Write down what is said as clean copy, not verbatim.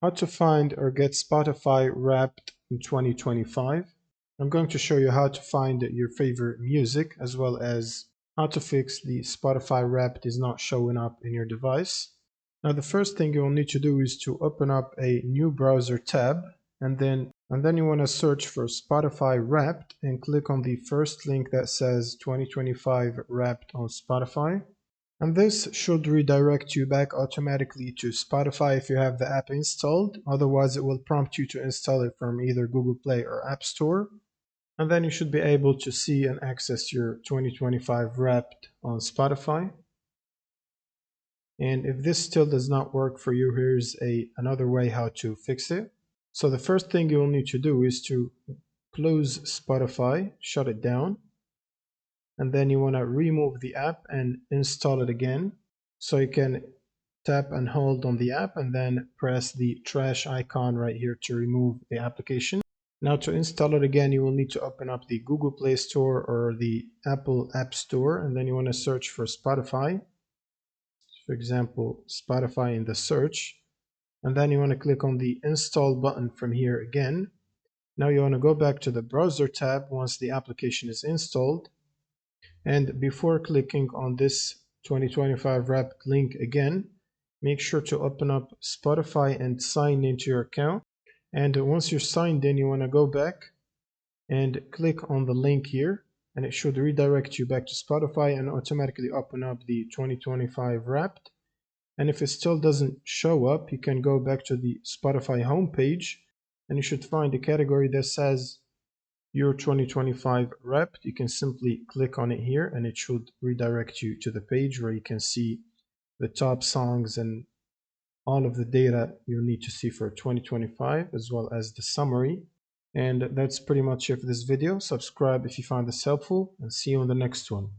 How to find or get Spotify Wrapped in 2025. I'm going to show you how to find your favorite music as well as how to fix the Spotify Wrapped is not showing up in your device. Now the first thing you will need to do is to open up a new browser tab and then you want to search for Spotify Wrapped and click on the first link that says 2025 Wrapped on Spotify. And this should redirect you back automatically to Spotify if you have the app installed. Otherwise, it will prompt you to install it from either Google Play or App Store. And then you should be able to see and access your 2025 Wrapped on Spotify. And if this still does not work for you, here's another way how to fix it. So the first thing you will need to do is to close Spotify, shut it down. And then you want to remove the app and install it again. So you can tap and hold on the app and then press the trash icon right here to remove the application. Now to install it again, you will need to open up the Google Play Store or the Apple App Store, and then you want to search for Spotify. For example, Spotify in the search. And then you want to click on the install button from here again. Now you want to go back to the browser tab once the application is installed. And before clicking on this 2025 Wrapped link again, make sure to open up Spotify and sign into your account. And once you're signed in, you want to go back and click on the link here, and it should redirect you back to Spotify and automatically open up the 2025 Wrapped. And if it still doesn't show up, you can go back to the Spotify homepage and you should find a category that says your 2025 Wrapped. You can simply click on it here and it should redirect you to the page where you can see the top songs and all of the data you'll need to see for 2025 as well as the summary. And that's pretty much it for this video. Subscribe if you found this helpful and see you on the next one.